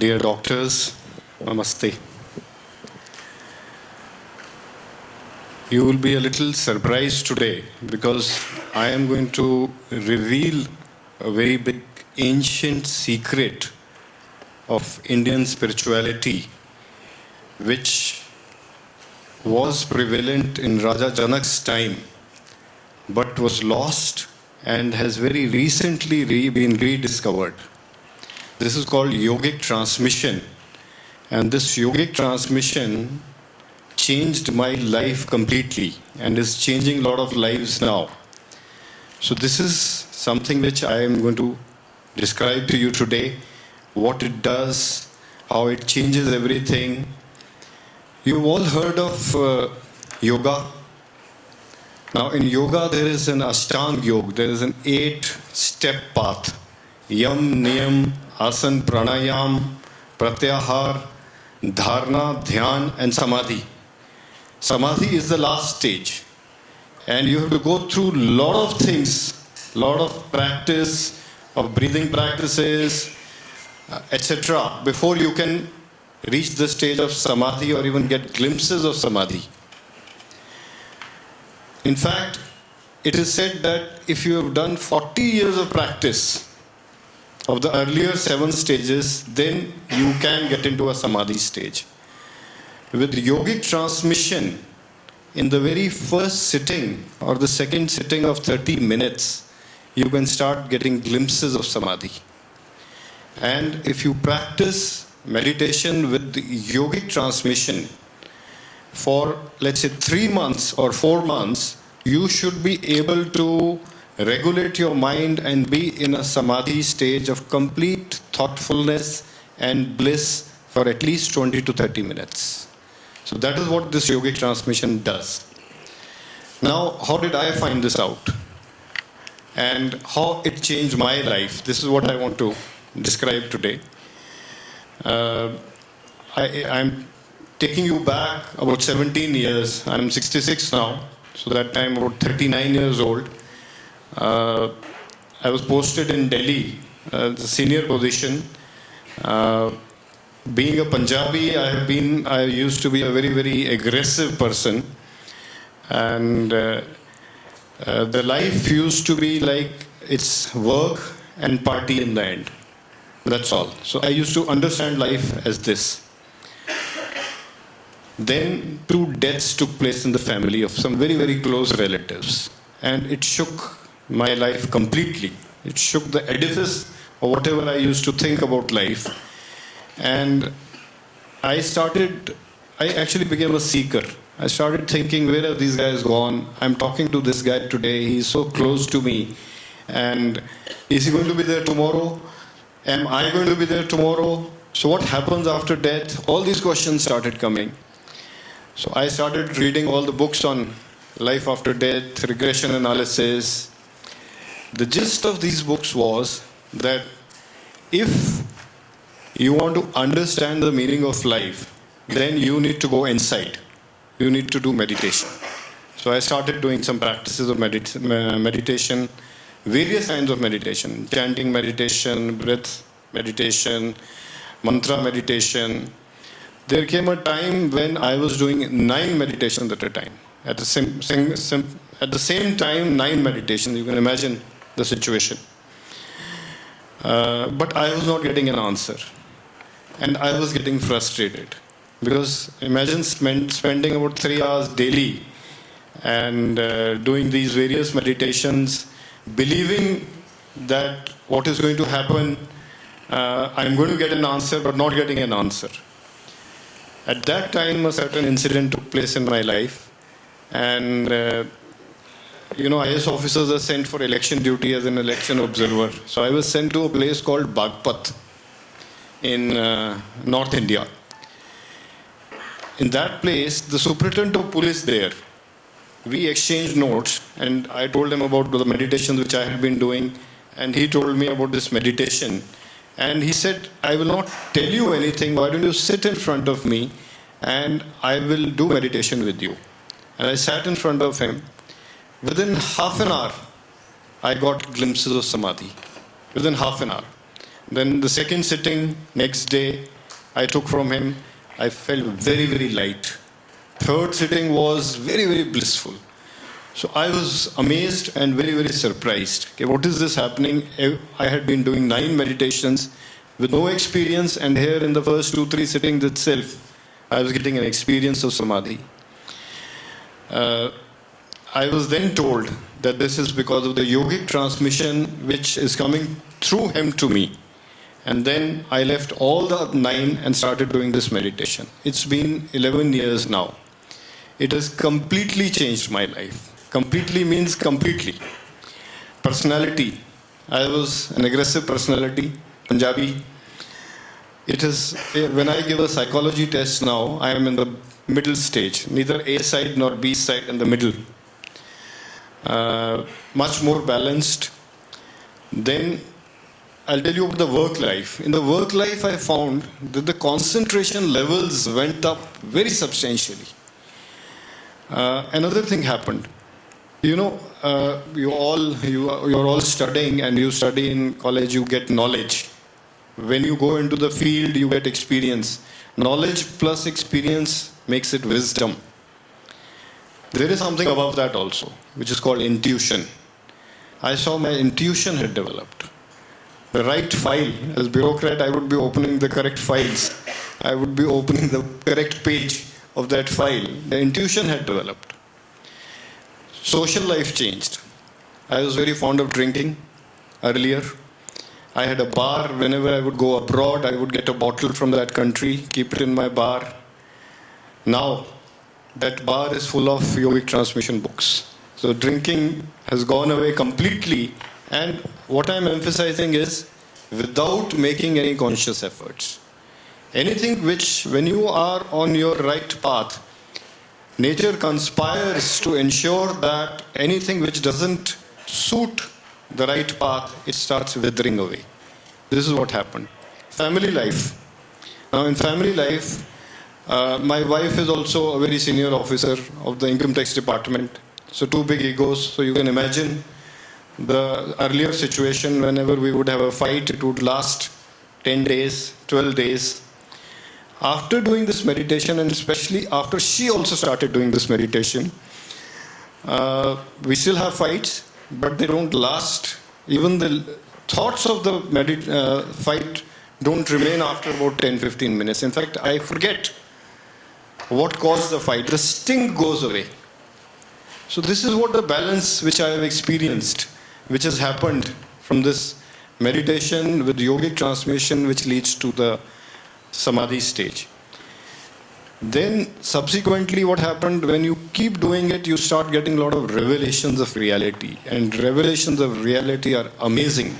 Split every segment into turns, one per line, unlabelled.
Dear doctors, namaste. You will be a little surprised today because I am going to reveal a very big ancient secret of Indian spirituality which was prevalent in Raja Janak's time but was lost and has very recently been rediscovered. This is called yogic transmission, and this yogic transmission changed my life completely and is changing a lot of lives now. So this is something which I am going to describe to you today, what it does, how it changes everything. You've all heard of yoga. Now in yoga there is an Ashtanga Yoga, there is an 8-step path. Yam, Niyam, Asan, Pranayam, Pratyahar, Dharana, Dhyan and Samadhi. Samadhi is the last stage. And you have to go through a lot of things, lot of practice, of breathing practices, etc. before you can reach the stage of Samadhi or even get glimpses of Samadhi. In fact, it is said that if you have done 40 years of practice of the earlier 7 stages, then you can get into a Samadhi stage. With yogic transmission, in the very first sitting or the second sitting of 30 minutes, you can start getting glimpses of Samadhi. And if you practice meditation with the yogic transmission for, let's say, 3 months or 4 months, you should be able to regulate your mind and be in a Samadhi stage of complete thoughtfulness and bliss for at least 20 to 30 minutes. So that is what this yogic transmission does. Now, how did I find this out? And how it changed my life? This is what I want to describe today. I'm taking you back about 17 years. I'm 66 now, so that time about 39 years old. I was posted in Delhi, the senior position. Being a Punjabi, I used to be a very, very aggressive person. And the life used to be like it's work and party in the end. That's all. So I used to understand life as this. Then 2 deaths took place in the family of some very, very close relatives. And it shook my life completely. It shook the edifice of whatever I used to think about life. And I actually became a seeker. I started thinking, where have these guys gone? I'm talking to this guy today. He's so close to me. And is he going to be there tomorrow? Am I going to be there tomorrow? So what happens after death? All these questions started coming. So I started reading all the books on life after death, regression analysis. The gist of these books was that if you want to understand the meaning of life, then you need to go inside. You need to do meditation. So I started doing some practices of meditation, various kinds of meditation, chanting meditation, breath meditation, mantra meditation. There came a time when I was doing 9 meditations at a time. At the same time, 9 meditations. You can imagine the situation. But I was not getting an answer. And I was getting frustrated. Because imagine spending about 3 hours daily and doing these various meditations, believing that what is going to happen, I'm going to get an answer, but not getting an answer. At that time, a certain incident took place in my life. And, IS officers are sent for election duty as an election observer. So I was sent to a place called Bagpat in North India. In that place, the superintendent of police there, we exchanged notes, and I told him about the meditations which I had been doing, and he told me about this meditation. And he said, I will not tell you anything, why don't you sit in front of me and I will do meditation with you. And I sat in front of him. Within half an hour, I got glimpses of Samadhi. Within half an hour. Then the second sitting, next day, I took from him. I felt very, very light. Third sitting was very, very blissful. So I was amazed and very, very surprised. Okay, what is this happening? I had been doing 9 meditations with no experience, and here in the first 2-3 sittings itself, I was getting an experience of Samadhi. I was then told that this is because of the yogic transmission which is coming through him to me. And then I left all the 9 and started doing this meditation. It's been 11 years now. It has completely changed my life. Completely means completely. Personality. I was an aggressive personality, Punjabi. It is, when I give a psychology test now, I am in the middle stage, neither A side nor B side, in the middle. Much more balanced. Then I'll tell you about the work life. In the work life, I found that the concentration levels went up very substantially. Another thing happened. You know, you're all studying, and you study in college, you get knowledge. When you go into the field, you get experience. Knowledge plus experience makes it wisdom. There is something above that also, which is called intuition. I saw my intuition had developed. The right file, as bureaucrat, I would be opening the correct files. I would be opening the correct page of that file. The intuition had developed. Social life changed. I was very fond of drinking earlier. I had a bar. Whenever I would go abroad, I would get a bottle from that country, keep it in my bar. Now, that bar is full of yogic transmission books. So drinking has gone away completely. And what I'm emphasizing is without making any conscious efforts. Anything which, when you are on your right path, nature conspires to ensure that anything which doesn't suit the right path, it starts withering away. This is what happened. Family life. Now in family life, my wife is also a very senior officer of the income tax department. So 2 big egos. So you can imagine the earlier situation. Whenever we would have a fight, it would last 10 days, 12 days. After doing this meditation, and especially after she also started doing this meditation, we still have fights, but they don't last. Even the thoughts of the fight don't remain after about 10-15 minutes. In fact, I forget what caused the fight. The sting goes away. So this is what the balance which I have experienced, which has happened from this meditation with yogic transmission, which leads to the Samadhi stage. Then subsequently what happened, when you keep doing it, you start getting a lot of revelations of reality. And revelations of reality are amazing.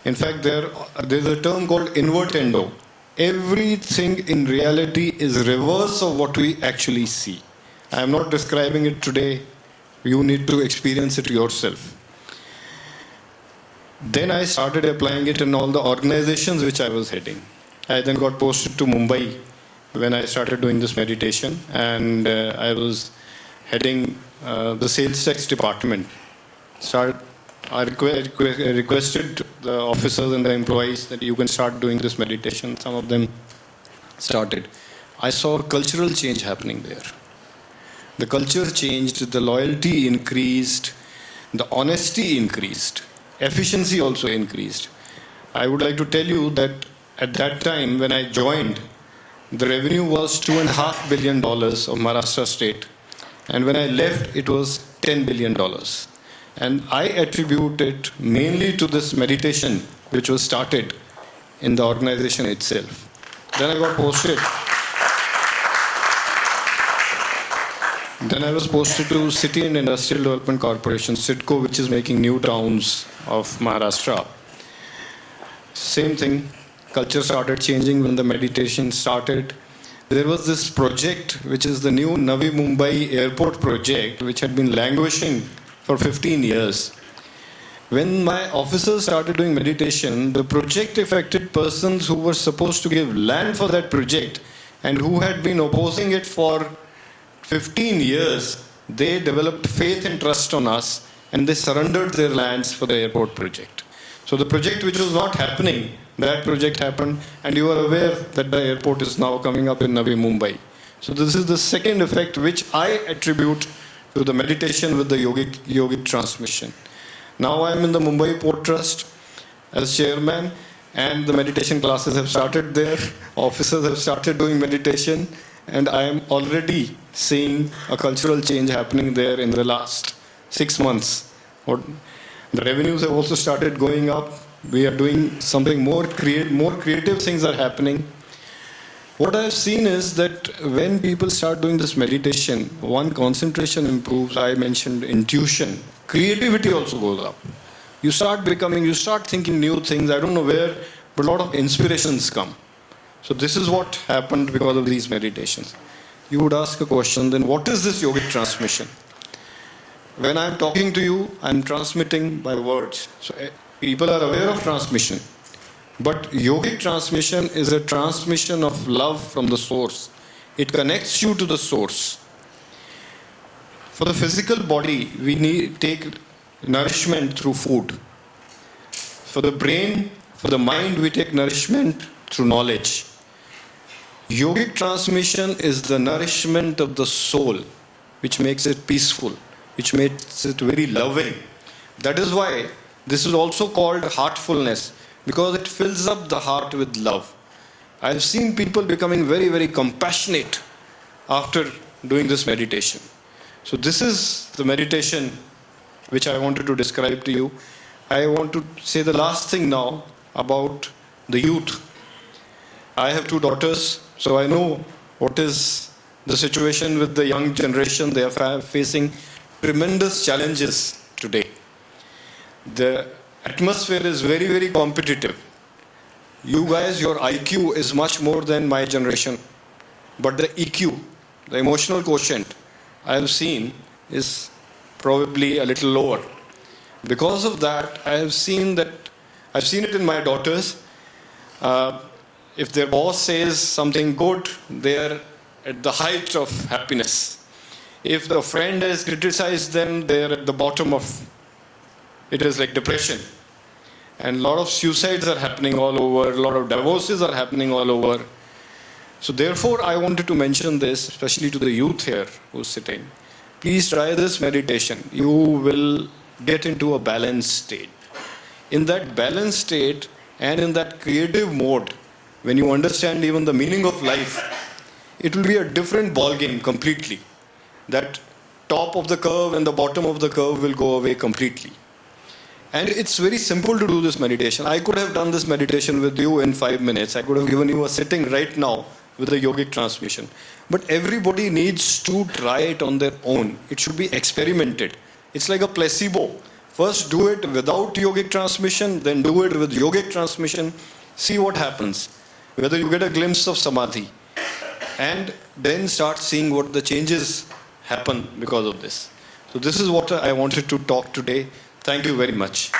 In fact, there's a term called invertendo. Everything in reality is reverse of what we actually see. I am not describing it today. You need to experience it yourself. Then I started applying it in all the organizations which I was heading. I then got posted to Mumbai when I started doing this meditation, and I was heading the sales tax department. I requested the officers and the employees that you can start doing this meditation. Some of them started. I saw a cultural change happening there. The culture changed, the loyalty increased, the honesty increased, efficiency also increased. I would like to tell you that at that time, when I joined, the revenue was $2.5 billion of Maharashtra state. And when I left, it was $10 billion. And I attribute it mainly to this meditation, which was started in the organization itself. Then I got posted. Then I was posted to City and Industrial Development Corporation, CIDCO, which is making new towns of Maharashtra. Same thing. Culture started changing when the meditation started. There was this project, which is the new Navi Mumbai airport project, which had been languishing for 15 years. When my officers started doing meditation, the project affected persons who were supposed to give land for that project and who had been opposing it for 15 years, they developed faith and trust on us, and they surrendered their lands for the airport project. So the project which was not happening, that project happened, and you are aware that the airport is now coming up in Navi Mumbai. So this is the second effect which I attribute to the meditation with the yogic transmission. Now I am in the Mumbai Port Trust as chairman, and the meditation classes have started there. Officers have started doing meditation, and I am already seeing a cultural change happening there in the last 6 months. The revenues have also started going up. We are doing something more creative things are happening. What I've seen is that when people start doing this meditation, one, concentration improves. I mentioned intuition. Creativity also goes up. You start thinking new things. I don't know where, but a lot of inspirations come. So this is what happened because of these meditations. You would ask a question, then what is this yogic transmission? When I'm talking to you, I'm transmitting by words. So people are aware of transmission. But yogic transmission is a transmission of love from the source. It connects you to the source. For the physical body, we take nourishment through food. For the brain, for the mind, we take nourishment through knowledge. Yogic transmission is the nourishment of the soul, which makes it peaceful, which makes it very loving. That is why this is also called heartfulness, because it fills up the heart with love. I have seen people becoming very, very compassionate after doing this meditation. So this is the meditation which I wanted to describe to you. I want to say the last thing now about the youth. I have 2 daughters, so I know what is the situation with the young generation. They are facing tremendous challenges today. The atmosphere is very, very competitive. You guys, your IQ is much more than my generation. But the EQ, the emotional quotient, I have seen is probably a little lower. Because of that, I've seen it in my daughters. If their boss says something good, they are at the height of happiness. If the friend has criticized them, they are at the bottom of it, is like depression. And a lot of suicides are happening all over, a lot of divorces are happening all over. So therefore, I wanted to mention this, especially to the youth here who's sitting. Please try this meditation. You will get into a balanced state. In that balanced state and in that creative mode, when you understand even the meaning of life, it will be a different ball game completely. That top of the curve and the bottom of the curve will go away completely. And it's very simple to do this meditation. I could have done this meditation with you in 5 minutes. I could have given you a sitting right now with a yogic transmission. But everybody needs to try it on their own. It should be experimented. It's like a placebo. First do it without yogic transmission, then do it with yogic transmission. See what happens. Whether you get a glimpse of Samadhi. And then start seeing what the changes happen because of this. So this is what I wanted to talk today. Thank you very much.